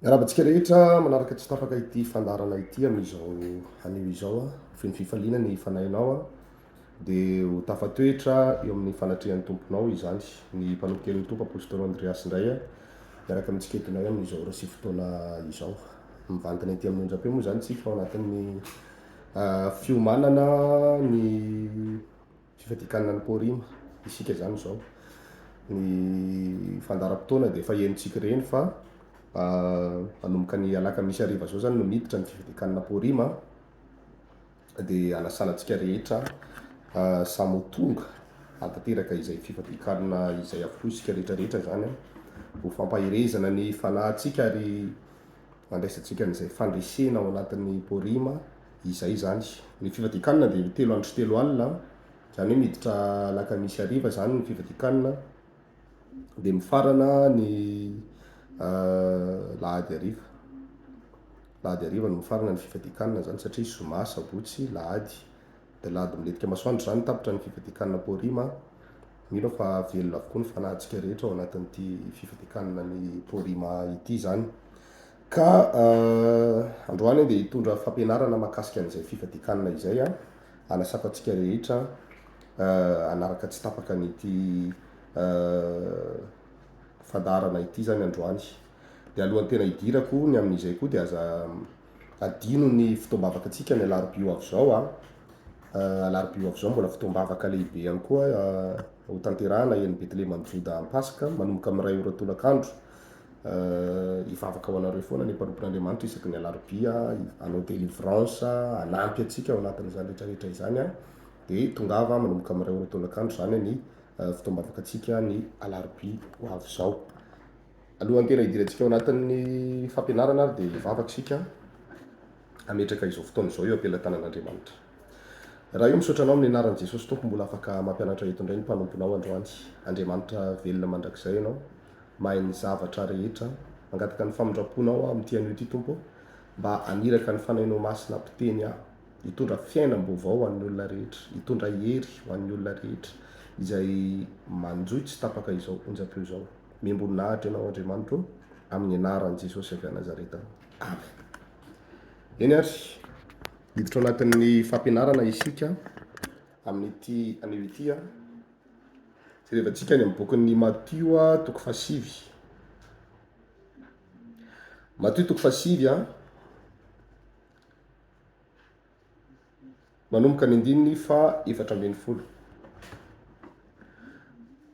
Rahabantsika rehetra manaraka tsy tapaka ity fandarana ity amin'izao anio izao feno fifaliana ny fanahinao dia ho tafatoetra eo amin'ny fanatrehan'ny tomponao izany. Ny mpanompoka ny tompo Apostoly Andreas indray miaraka amintsika etinay amin'izao rasy fotoana izao. Mivantana ety amin'ny onjam-peo moa zany tsika ao anatin'ny fiomanana ny fifadikanana ny paorima isika zany zao. Ny fandaram-potoana dia efa henontsika reny fa manomboka ny alaka misy ariva zao zany no miditra ny fifadikanana paorima dia anasanantsika rehetra samy ho tonga hatateraka izay fifadikanana izay avokoa isika rehetrarehetra zany ho fampahirezana ny fanahintsika ary andraisantsika n'izay fandresena ao anatin'ny paorima izay zany. Ny fifadikanana dia 3 andro sy 3 alina zany hoe miditra alaka misy ariva zany ny fifadikanana dia mifarana ny lahady ariva no mifarana ny fifadikanana zany satria zoma sabotsy lahady dia lahady miletika masoandro zany tapitra ny fifadikanana paorima. Mino fa velona avokoa ny fanahintsika rehetra ao anatin'ity fifadikanana ny paorima ity zany. Ka androany dia hitondra fampianarana mahakasika an'izay fifadikanana izay anasafantsika rehetra anaraka tsy tapaka n'ity fandarana ity zany androany. Dia alohan'ny tena hidirako ny amin'izay koa dia aza adino ny fotoam-bavaka antsika ny alarobia avy zao alarobia avy zao mbola fotoam-bavaka lehibe ihany koa ho tanterahana eny Betlehema amin'ny Joda am-pasika manomboka amin'ny 2 ora tolakandro. Hivavaka ho anareo foana ny mpanompon'Andriamanitra isaky ny alarobia hanao délivrance hanampy antsika ao anatin'izany rehetrarehetra izany dia tongava manomboka amin'ny 2 ora tolakandro zany ny fotoam-bavaka antsika ny alarobia ho avy zao. Alohan'ny tena hidirantsika ao anatin'ny fampianarana ary dia hivavaka isika ametraka izao fotoana izao eo am-pelatanan'Andriamanitra. Raha io misaotra anao amin'ny anaran'i Jesosy Tompo mbola afaka mampianatra eto indray ny mpanomponao androany. Andriamanitra velona mandrakizay ianao, mahay ny zavatra rehetra, mangataka ny famindraponao amin'ity anio ity Tompo mba aniraka ny fanahinao masina ampiteny hitondra fiainam-baovao ho an'ny olona rehetra, hitondra hery ho an'ny olona rehetra izay manjoitsy tapaka izao onjam-peo izao. Miamboninahitra ianao Andriamanitra amin'ny anaran'i Jesosy avy a Nazareta. Amen. Eny ary hiditra ao anatin'ny fampianarana isika amin'ity anio ity jerevantsika ny amin'ny bokin'ny Matio toko 7. Matio toko 7 manomboka ny 9:4.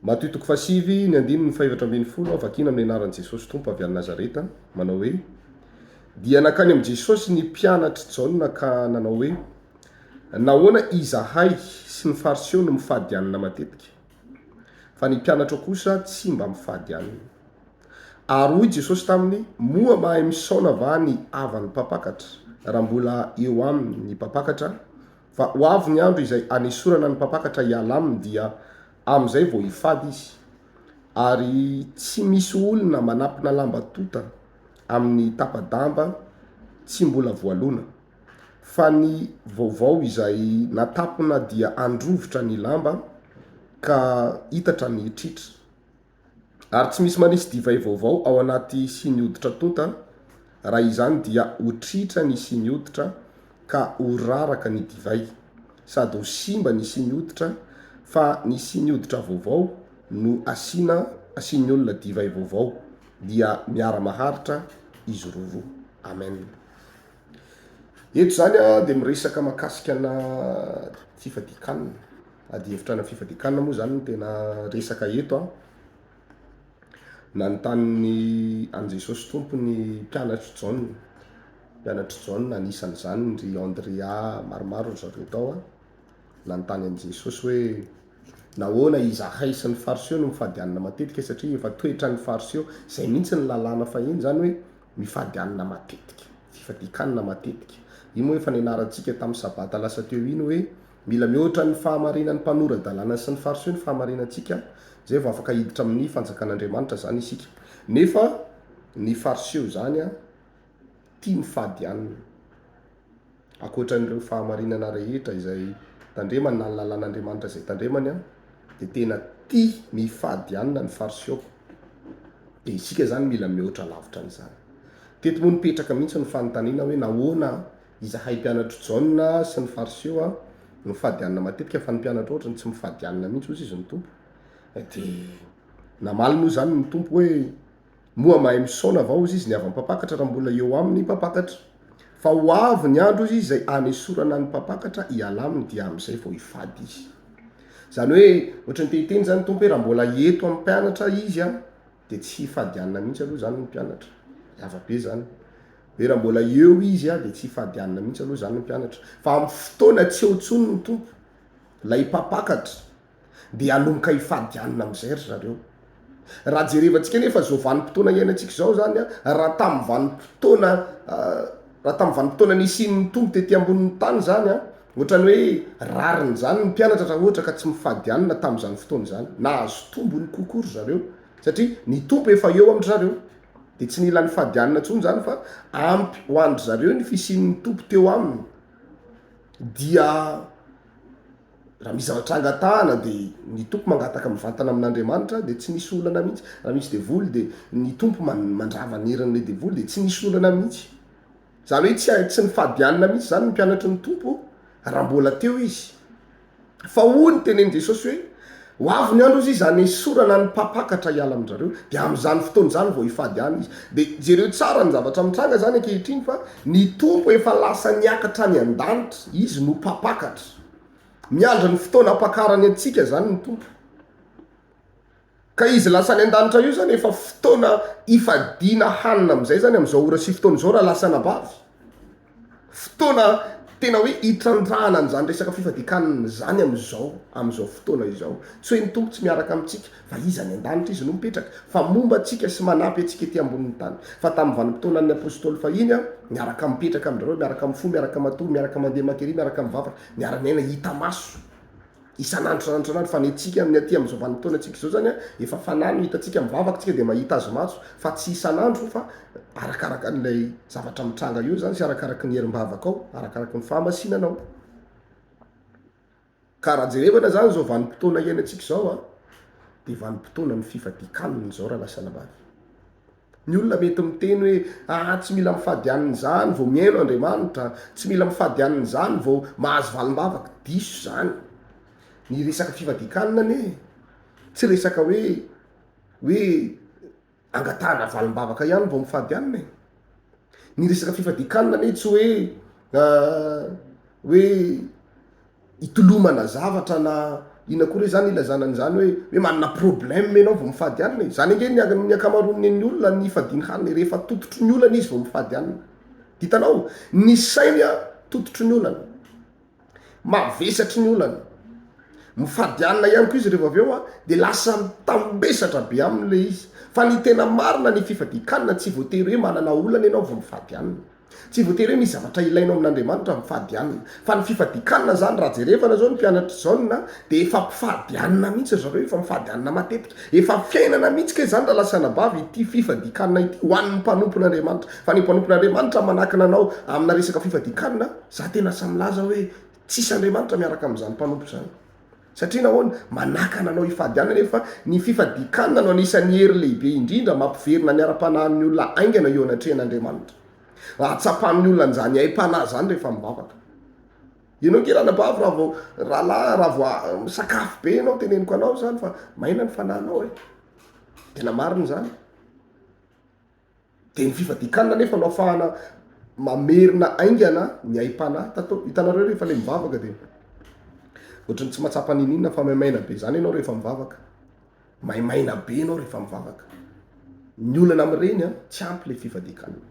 Matio toko 7 ny 9:4 vakina amin'ny anaran'i Jesosy Tompo avy a Nazareta manao hoe: dia nakany amin'i Jesosy ny mpianatra Jaona ka nanao hoe: nahoana izahay sy ny fariseo no mifady anina matetika, fa ny mpianatra kosa tsy mba mifady anina. Ary hoy Jesosy taminy: moa mahay misaona va ny havan'ny mpapakatra raha mbola eo aminy ny mpapakatra? Fa ho avy ny andro izay anesorana ny mpapakatra hiala aminy dia amin'izay vao hifady izy. Ary tsy misy olona manampina lamba tota amin'ny tapa-damba tsy mbola voalona, fa ny vaovao izay natapona dia androvitra ny lamba ka hitatra ny tritra. Ary tsy misy manisy divay vaovao ao anaty siny hoditra tota, raha izany dia ho tritra ny siny hoditra ka ho raraka ny divay, sady ho simba ny siny hoditra, fa ny siny hoditra vaovao no asiany olona divay vaovao dia miara-maharitra izy roa. Amen. Eto zany dia miresaka mahakasika na fifadikanana, hevitra na fifadikanana moa zany tena resaka eto nanontany an Jesosy Tompo ny mpianatra Jaona anisan'izany ry Andrea maromaro zareo tao nanontany an Jesosy hoe: nahoana izahay sy ny fariseo no mifady anina matetika, satria efa toetra ny fariseo izay mihitsy ny lalàna fahiny zany hoe mifady anina matetika, fifadikanana matetika. Io moa efa nianarantsika tamin'ny sabata lasa teo iny hoe mila mihoatra ny fahamarinan'ny mpanora-dalàna sy ny fariseo ny fahamarinantsika, zay vao afaka hiditra amin'ny fanjakan'Andriamanitra zany isika. Nefa ny fariseo zany tia mifady anina, ankoatran'ireo fahamarinana rehetra izay tandremany na ny lalàn'Andriamanitra izay tandremany dia tena tia mifady anina ny fariseo. Dia isika zany mila mihoatra lavitra an'izany. tety moa nipetraka mihitsy ny fanontaniana hoe nahoana izahay mpianatra jauna sy ny fariseo a mifadianina matetika fa ny mpianatra ohatrany tsy mifadianina mihitsy ozy izy ny tompo de namaly moa zany ny tompo hoe moa mahay misaona avao izy izy ny avy mpapakatra raha mbola eo amin'ny mpapakatra fa ho avy ny andro izy izay anesorana ny mpapakatra ialaminy dia amin'izay vao hifady izy zany hoe ohatrany tehiteny zany tompo hoe raha mbola eto amin'ny mpianatra izy a de tsy hifadianina mihitsy aloha zany ny mpianatra avabe zany hoe raha mbola eo izy a de tsy hifadianina mihitsy aloha zany ny mpianatra fa amin'ny fotoana tsy eo ntsony ny tompo lay mpapakatra de anomboka hifadianina amin'izay ry zareo raha jerevantsika nefa zao vanim-potoana iainantsika zao zany a raha tamin'ny vanim-potoana nisin'ny tompo tety ambonin'ny tany zany a ohatrany hoe rariny zany ny mpianatra raha ohatra ka tsy mifadianina tamin'izany fotoana zany na azo tombony kokory zareo satria ny tompo efa eo amindry zareo de tsy nila ny fadianina ntsony zany fa ampy ho andry zareo ny fisin'ny tompo teo aminy dia raha misy zavatra angatahana de ny tompo mangataka mivantana amin'Andriamanitra de tsy nisy olana mihitsy raha misy devoly de ny tompo mandrava ny herin'le devoly de tsy nisy olana mihitsy zany hoe tsy nifadianina mihitsy zany ny mpianatra ny tompo raha mbola teo izy fa hoy ny tenen'i Jesosy hoe ho avy ny andro izy zany esorana ny mpapakatra hiala amin'zareo de amin'izany fotoana zany vao hifadiana izy de jereo tsara ny zavatra mitranga zany ankehitriny fa ny tompo efa lasa niakatra ny an-danitra izy no mpapakatra miandra ny fotoana ampakarany antsika zany ny tompo ka izy lasa ny an-danitra io zany efa fotoana ifadiana hanina am'izay zany am'izao ora sy fotoana zao raha lasa nabavy fotoana tena hoe hitrandrahana an'izany resaka fifadikanina zany am'izao fotoana izao tsy hoe ny tompo tsy miaraka amintsika fa izy any an-danitra izy no mipetraka fa momba atsika sy manampy atsika ety ambonin'ny tany fa tamin'ny vanim-potoana ny apôstôly fahiny a miaraka mipetraka amin'ireo miaraka mifo miaraka matory miaraka mandeha makery miaraka mivavaka miara-miaina hita maso isan'andro fa ny atsika amin'ny aty am'izao vanim-potoana atsika izao zany a efa fanano hitatsika mivavaka tsika de mahita azy maso fa tsy isan'andro fa arakaraka n'ilay zavatra mitranga io zany sy arakaraka ny herim-bavaka ao arakaraka ny fahamasinanao ka raha jerevana zany zao vanim-potoana iainantsika zao a de vanim-potoana ny fifadikaniny zao raha lasa nabavy ny olona mety miteny hoe tsy mila mifadianiny zany vao miaino Andriamanitra tsy mila mifadianiny zany vao mahazo valim-bavaka diso zany ny resaka fifadikanina ne tsy resaka hoe angatahana valim-bavaka ihany vao mifadianina ny resaka fifadikanina ne tsy hoe hitolomana zavatra na ina koa re zany ilazanan'izany hoe manana problème enao vao mifadianina zany ange ny akamaroany ny olona ny fadiny hanina rehefa tototro ny olana izy vao mifadianina ditanao ny sainy a tototro ny olana mavesatry ny olana mifadianina ihany koa izy rehefa avy eo a de lasa mitambesatra be amin'le izy fa ny tena marina ny fifadikanina tsy voatery hoe manana olana ianao vao mifadianina tsy voatery hoe misy zavatra ilainao amin'Andriamanitra mifadianina fa ny fifadikanina zany raha jerevana zao ny mpianatra jauna de efa mpifadianina mihitsy zareo efa mifadianina matetika efa fiainana mihitsy ke zany raha lasa nabavy ity fifadikanina ity ho an'ny mpanompon'Andriamanitra fa ny mpanompon'Andriamanitra manakina anao amina resaka fifadikanina za tena samilaza hoe tsisy Andriamanitra miaraka amin'izany mpanompo zany satria nahoana manakana anao hifadianina nefa ny fifadikanina no anisan'ny hery lehibe indrindra mampiverina ny ara-panahin'ny olona aingana eo anatrehan'Andriamanitra atsapamin'ny olona an'izany aim-panahy zany rehefa mivavaka ianao ke raha nabavy raha vao sakafo be anao teneniko anao zany fa maina ny fanahinao tena mariny zany de ny fifadikanina nefa no afahana mamerina aingana ny aim-panahy hitanareo rehefa le mivavaka de ohatrany tsy matsapa ninina fa maimaina be zany ianao rehefa mivavaka maimaina be ianao rehefa mivavaka ny olana am'ireny a tsy ampy le fifadikanina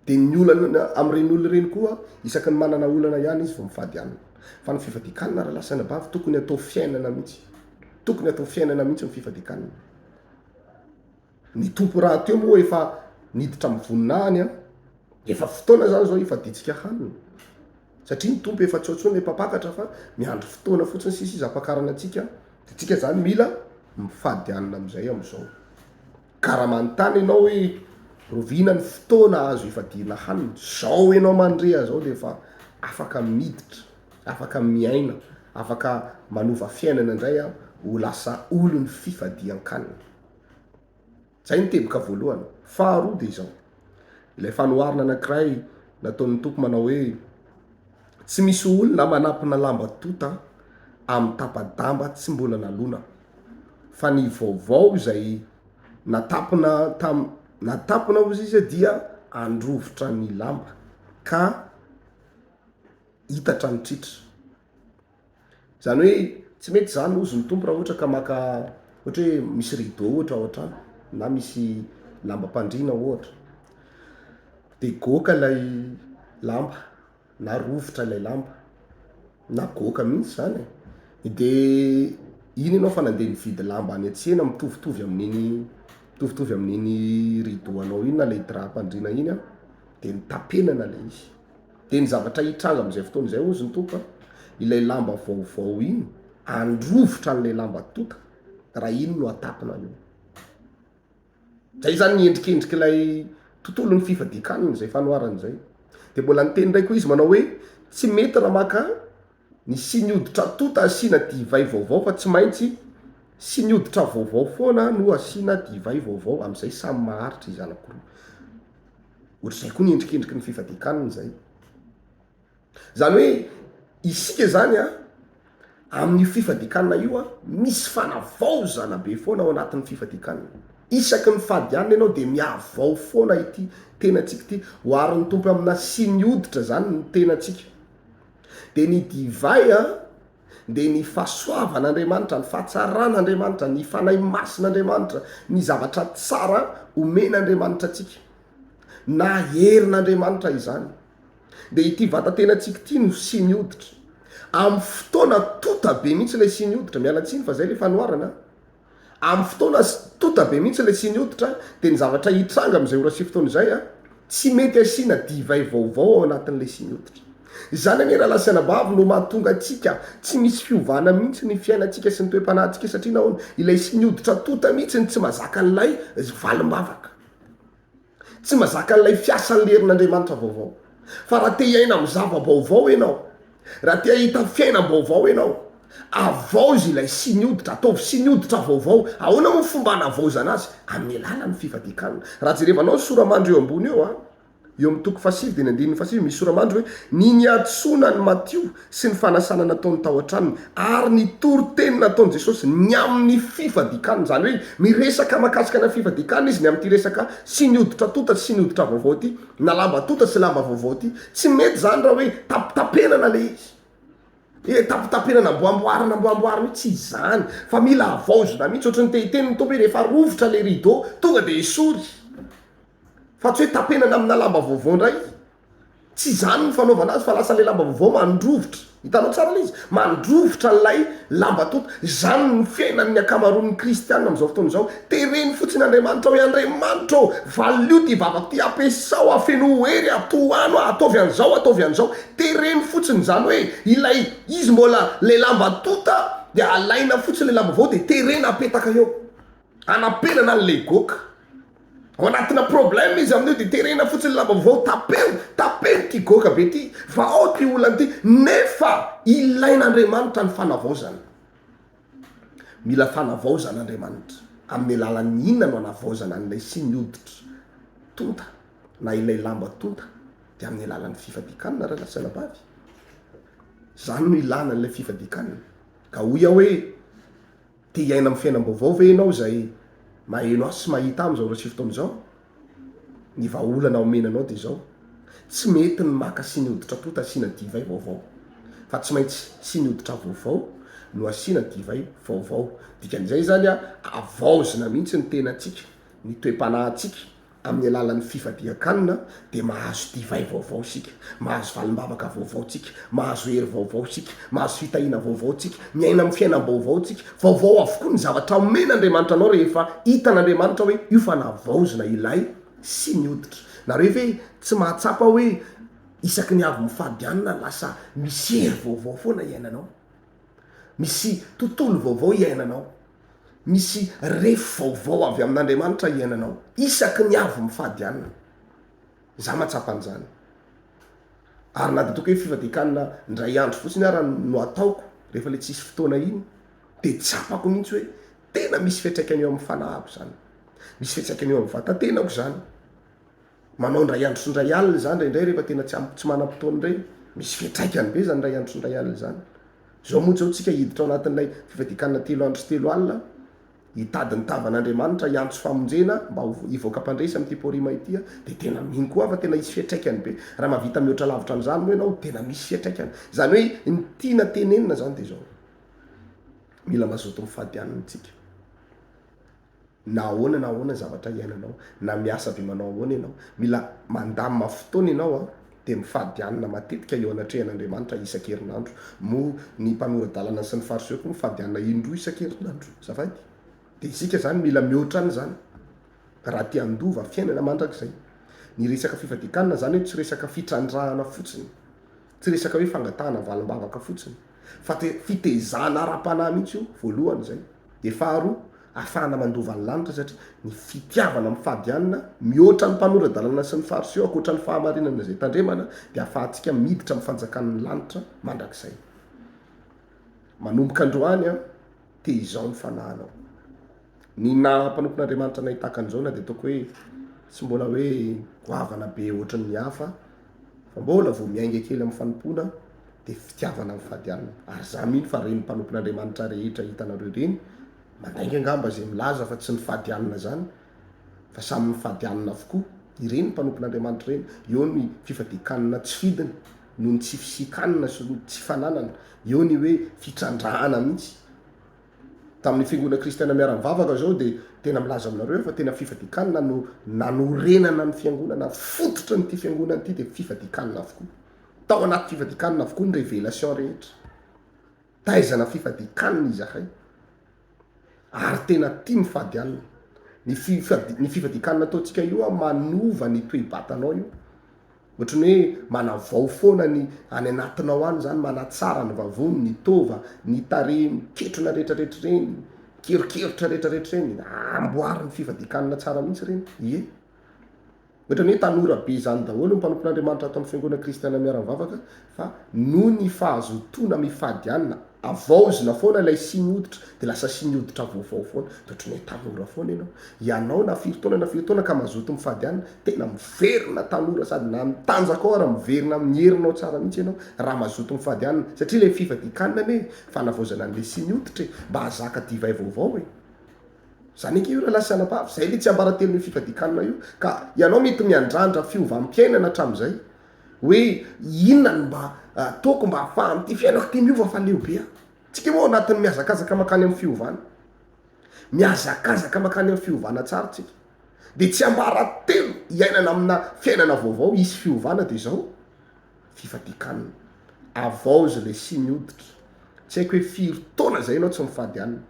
de ny olana am'ireny olona ireny koa isaky ny manana olana ihany izy vao mifadianina fa ny fifadikanina raha lasa nabavy tokony atao fiainana mihitsy ny fifadikanina ny tompo raha teo moa efa niditra amin'ny voninahiny a efa fotoana zany zao ifaditsika hanina satria ny tompo efa tsy ohatsony le mpapakatra fa miandro fotoana fotsiny sisy izy ampakarana atsika de tsika zany mila mifadianina am'izay am'izao ka raha manontany ianao hoe rovina ny fotoana azo ifadiana hanina zao ianao mandrea zao de efa afaka miditra afaka miaina afaka manova fiainana indray a ho lasa olo ny fifadian-kanina zay ny teboka voalohany faharoa de izao ilay fanoharina anankiray nataon'ny tompo manao hoe tsy misy olona manampina lamba tota amin'ny tapadamba tsy mbola nalona, fa ny vaovao zay natapina ozy izy dia androvotra ny lamba ka hitatra ny tritra. Zany hoe tsy mety zany ozy ny tompo raha ohatra ka maka ohatra hoe misy rideau ohatra ao an-trano na misy lambam-pandriana ohatra, de goka lay lamba na rovotra lay lamba na goka mihitsy zany de iny anao fa nandeha nividy lamba any an-tsena mitovitovy amin'iny rideau anao iny na lay drap-pandriana iny a, de nitapenana lay izy, de ny zavatra hitranga am'izay fotoana izay ozy ny tompo ilay lamba vaovao iny androvotra n'lay lamba tota raha iny no atapina io. Zay zany niendrikendriky ilay tontolon'ny fifadikaniny zay fanoharany zay. De mbola niteny ndray koa izy manao hoe tsy mety raha maka ny sinioditra tota asiana divay vaovao fa tsy maintsy sinioditra vaovao foana no asiana divay vaovao, amin'izay samy maharitra izy anankiroa. Ohatr'izay koa niendrikendriky ny fifadikaniny zay. Zany hoe isika zany amin'ny fifadikanina io misy fanavaozana be foana ao anatin'ny fifadikanina. Isaky ny fady ihany ianao de miavao foana ity tenatsika ity, hoarin'ny tompo amina sinioditra zany ny tenatsika. De ny divay de ny fahasoavan'Andriamanitra, ny fahatsaran'Andriamanitra, ny fanahy masin'Andriamanitra, ny zavatra tsara omen'Andriamanitra atsika, na herin'Andriamanitra izany. De ity vatatenatsika ity no sinioditra amin'ny fotoana tota be mihitsy ilay sinioditra, mialatsiny fa zay le fanoharana. Amin'ny fotoana tota be mihitsy ilay sinioditra de ny zavatra hitranga am'izay ora sy fotoana izay tsy mety asiana divay vaovao ao anatin'ilay sinioditra. Zany ane raha lasanabavy no mahatonga atsika tsy misy fiovana mihitsy ny fiainantsika sy ny toe-panahintsika, satria nahoana ilay sinioditra tota mihitsy ny tsy mazaka n'lay valimbavaka, tsy mazaka n'lay fiasan'ny herin'Andriamanitra vaovao. Fa raha te hiaina amin'ny zava-baovao ianao, raha te hahita fiainam-baovao ianao, avaozy ilay sinioditra, ataovy sinioditra vaovao. Ahoana moa fomba hanavaozana azy? Amin'ny alalan'ny fifadikanana. Raha jerevanao ny soramandro eo ambony eo eo amin'ny toko 7:5 misy soramandro hoe ny niatsona ny Matio sy ny fanasana nataony tao an-tranony ary ny toro-teny nataony Jesosy ny amin'ny fifadikanana. Zany hoe miresaka mahakasika ny fifadikanana izy ny amin'ity resaka sinioditra tota sy sinioditra vaovao ty, na lamba tota sy lamba vaovao ty. Tsy mety zany raha hoe tapitapenana le izy, tapitapenana amboamboarina tsy zany, fa mila avaozona mihitsy. Ohatrany tehiteny ny tompo hoe rehefa rovotra le rideau tonga de esory, fa tsy hoe tapenana amina lamba vaovao ndray, tsy zany ny fanaovana azy, fa lasa le lamba vaovao mandrovotra. Hitanao tsara le izy mandrovotra n'lay lamba tota. Zany ny fiainan'ny akamaroan'ny kristianina am'izao fotoana izao. Tereny fotsiny Andriamanitra hoe Andriamanitra valio ty vavako ty, ampiasao afeno hery, atoano ataovy an'izao. Tereny fotsiny zany hoe ilay izy mbola le lamba tota de alaina fotsiny le lamba vaovao de terena apetaka eo, anapenana n'le goka. Ao anatina problème izy amin'io de terena fotsiny lamba vaovao, tapeno ty goka be ty, fa ao ty olana ty, nefa ilain'Andriamanitra ny fanavaozana. Mila fanavaozana Andriamanitra. Amin'ny alalan'ny inona no hanavaozana an'ilay sinioditra tonta na ilay lamba tonta? De amin'ny alalan'ny fifadikanana raha lasanabavy. Zany no ilana an'ilay fifadikanana. Ka hoy aho hoe te hiaina amin'ny fiainam-baovao ve ianao zay maheno azy sy mahita am'izao ora sy fotoana izao? Ny vahaolana omenanao de zao: tsy mety ny maka sinioditra tota asiana divay vaovao, fa tsy maintsy sinioditra vaovao no asiana divay vaovao. Dikan'izay zany avaozina mihitsy ny tenatsika, ny toe-panahintsika amin'ny alalan'ny fifadiakanina, de mahazo divay vaovao sika, mahazo valimbavaka vaovao tsika, mahazo hery vaovao sika, mahazo fitahina vaovao tsika, miaina amin'ny fiainam-baovao tsika. Vaovao avokoa ny zavatra omen'Andriamanitra anao rehefa hitan'Andriamanitra hoe io fa navaozina ilay sinioditra. Nareo ve tsy mahatsapa hoe isaky ny avy mifadianina lasa misy hery vaovao foana iainanao, misy tontolo vaovao iainanao, misy refo vaovao avy amin'Andriamanitra iainanao isaky ny avy mifadianina? Za mahatsapa an'izany. Ary na de toko hoe fifadikanina ndray andro fotsiny ara no ataoko rehefa le tsisy fotoana iny, de tsapako mihitsy hoe tena misy fiatraikany eo amin'ny fanahako zany, misy fiatraikany eo amin'ny vatantenako zany. manao ndray andro sy ndray alina zany ndraindray rehefa tena tsy manam-potoany reny misy fitraikany be zany ndray andro sy ndray alina zany zao moa zao tsika hiditra ao anatin'ilay fifadikanana 3 andro sy 3 alina hitadiny tavan'Andriamanitra iantso famonjena mba ivoaka mpandresy amin'ity porima itya de tena miny koa fa tena isy fiatraikany be raha mahavita mihoatra lavitra an'izany moa ianao tena misy fiatraikany zany hoe ny tiana tenenina zany de zao mila mazoto mifadianina tsika na ahoana zavatra iainanao na miasa avy manao ahoana ianao mila mandamina fotoana ianao de mifadianina matetika eo anatrehan'Andriamanitra isan-kerinandro mo ny mpanoradalana sy ny fariseo koa mifadianina indroa isan-kerinandro zafady de isika zany mila mihoatra any zany raha tia andova fiainana mandrakizay ny resaka fifadikanana zany hoe tsy resaka fitrandrahana fotsiny tsy resaka hoe fangatahana valim-bavaka fotsiny fa fitezana ara-panahy mihitsy io voalohany zay de faharoa ahafahana mandova ny lanitra satria ny fitiavana mifadianina mihoatra ny mpanoradalana sy ny fariseo akoatra ny fahamarinana zay tandremana de ahafahantsika miditra mifanjakan'ny lanitra mandrakizay manomboka androany te izao ny fanahanao ny mpanompon'Andriamanitra nahitaka an'izao na de ataoko hoe tsy mbola hoe goavana be ohatran'ny ny hafa fa mbola vao miainga kely amin'ny fanompona de fitiavana mifadianina ary za miny fa reny mpanompon'Andriamanitra rehetra hitanareo reny mandainga angamba zay milaza fa tsy nifadianina zany fa samy nifadianina avokoa ireny mpanompon'Andriamanitra reny eo ny fifadikanina tsy fidiny noho ny tsy fisikanina sy tsy fananana eo ny hoe fitrandrahana mihitsy tamin'ny fiangonana kristiana miara-mivavaka zao de tena milaza aminareo fa tena fifadikanina no nanorenana ny fiangonana fototra nyty fiangonana ity de fifadikanina avokoa tao anaty fifadikanina avokoa ny révélation rehetra taizana fifadikanina izahay ary tena tia mifadianina ny fifadikanina ataontsika io manova ny toe-batanao io ohatrany hoe manavao foana ny any anatinao any zany manatsara ny vavony ny tova ny tare miketrona rehetrarehetra reny kerikerotra rehetrarehetra reny amboary ny fifadikanina tsara mihitsy reny ie ohatrany hoe tanora be zany daholo mpanompon'Andriamanitra atao amin'ny fiangonana kristiana miara-mivavaka fa noho ny fahazotona mifadianina avaozina foana ilay siny hoditra de lasa siny hoditra vaovao foana de ohatrany hoe tanora foana ianao na firy ka mazoto mifadianina tena miverina tanora sady na mitanjaka ao raha miverina mierinao tsara mihitsy ianao raha mazoto mifadianina satria le fifadikanina ne fanavaozana an'le siny hoditra mba hazaka divay vaovao zany eky io raha lasa anapavy zay le tsy ambaratelo ny fifadikanina io ka ianao mety miandrandra fiovampiainana hatram'izay hoe inona ny mba toko mba ahafahany ty fiainako ty miova fa leobe tsika moa anatin'ny miazakazaka makany amin'ny fiovana miazakazaka makany amin'ny fiovana tsara tsika de tsy ambaratelo iainana amina fiainana vaovao isy fiovana de zao fifadikanina avaozy le siny hoditra tsy haiko hoe firy taona zay ianao tsy mifadianina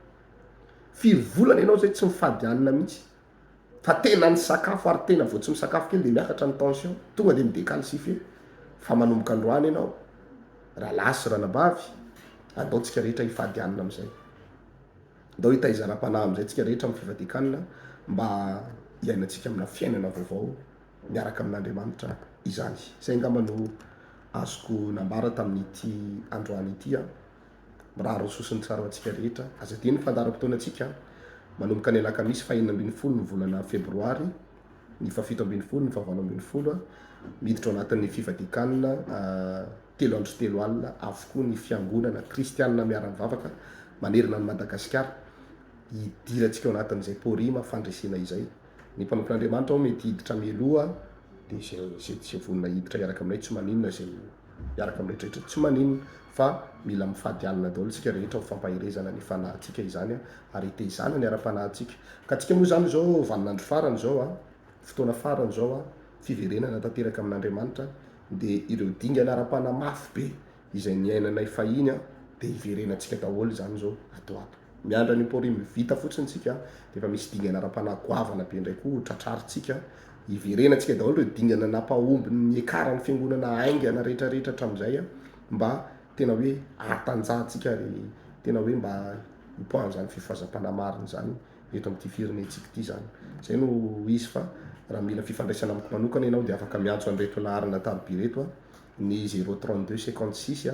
firy volana ianao zay tsy mifadianina mihitsy fa tena ny sakafo ary tena vao tsy misakafo kely de miakatra ny tension tonga de midécalcifie fa manomboka androany ianao raha lasy ranabavy ataontsika rehetra hifadianina am'izay ndao hitaizana-panahy am'izay tsika rehetra amin'ny fifadikanina mba iainantsika amina fiainana vaovao miaraka amin'Andriamanitra izany zay angamba no azoko nambara tamin'ity androany ity miraharo sosiny tsara atsika rehetra azadiny fandaram-potoana atsika manomboka ny alakamisy 5-20 ny volana febroary ny 7-20 ny 9-20 miditra ao anatin'ny fifadikanina 3 andro 3 alina avokoa ny fiangonana kristianina miara-mivavaka manerina ny Madagasikara hidirantsika ao anatin'izay porima fandresena izay ny mpanompon'Andriamanitra ao mety hiditra mieloha de zay vonina hiditra iaraka aminay tsy maninona zay iaraka amin'ny rehetrarehetra tsy maninona fa mila mifadianina daholo tsika rehetra ho fampahirezana ny fanahintsika izany ary hitezana ny ara-panahintsika ka tsika moa zany zao vaninandro farany zao fotoana farany zao fiverenana tanteraka amin'Andriamanitra de ireo dingana ara-panahy mafy be izay niainanay fahiny de hiverenantsika daholo zany zao atoato miandra ny porima vita fotsiny tsika de efa misy dingana ara-panahy goavana be ndray koa tratraritsika hiverenantsika daholo reo dingana nampahomby ny ekara ny fiangonana aingana rehetrarehetra hatram'izay mba tena hoe atanjahantsika ry tena hoe mba hipoahany zany fifazam-panahy mariny zany eto amin'ity firenentsika ity zany zay no izy fa raha mila fifandraisana amiko manokana ianao de afaka miantso an'ireto laharina taroby reto ny 032 56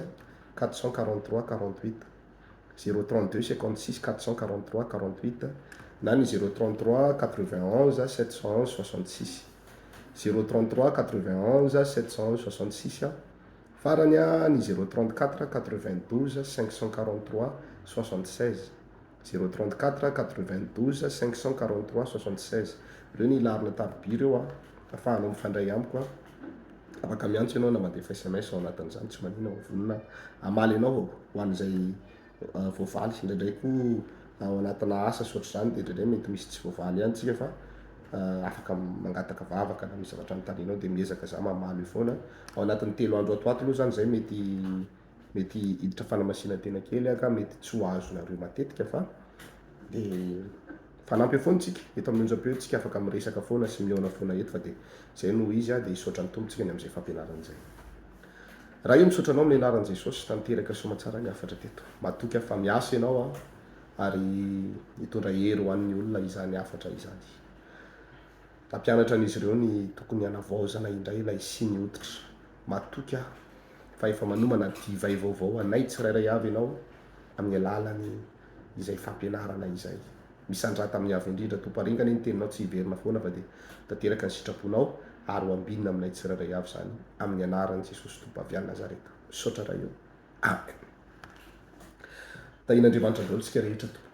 443 48 032 56 443 48 na ny 033 91 711 66 033 91 766 farany a ny 034 92 543 76 034 92 543 76 reo ny ilarina taroby reo a afahanao mifandray amiko a afaka miantso ianao na mandefa SMS ao anatin'izany tsy manina vonina amaly anao ho an'izay voavaly indraindray koa ao anatina asa sotra zany de indraindray mety misy tsy voavaly ihany tsika fa afaka mangataka vavaka na misy zavatra notaninao de miezaka za mamaly io foana ao anatin'ny 3 andro atoato aloha zany zay mety hiditra fanamasina tena kely aka mety tsy ho azonareo matetika fa de fanampy foana tsika eto amin'ny onjam-peo tsika afaka miresaka foana sy miona foana eto fa de zay no izy a de hisaotra ny tombotsika ny am'izay fampianaran'izay raha io misaotra anao amin'ny anaran'i Jesosy tanteraka somatsara ny afatra teto matoky fa miasa ianao a ary mitondra hery ho an'ny olona izany afatra izany tampianatra an'izy ireo ny tokony hanavaozana indray ilay Siny Hoditra matoky fa efa manomana divay vaovao anay tsirairay avy ianao amin'ny alalany izay fampianarana izay misandrata amin'ny avy indrindra tompoaringana ny teninao tsy hiverina foana fa de tanteraka ny sitraponao ary ho ambinina aminay tsirairay avy zany amin'ny anaran'i Jesosy Tompo avy any Nazareta misaotra raha io amen. Tahin'Andriamanitra daholo tsika rehetra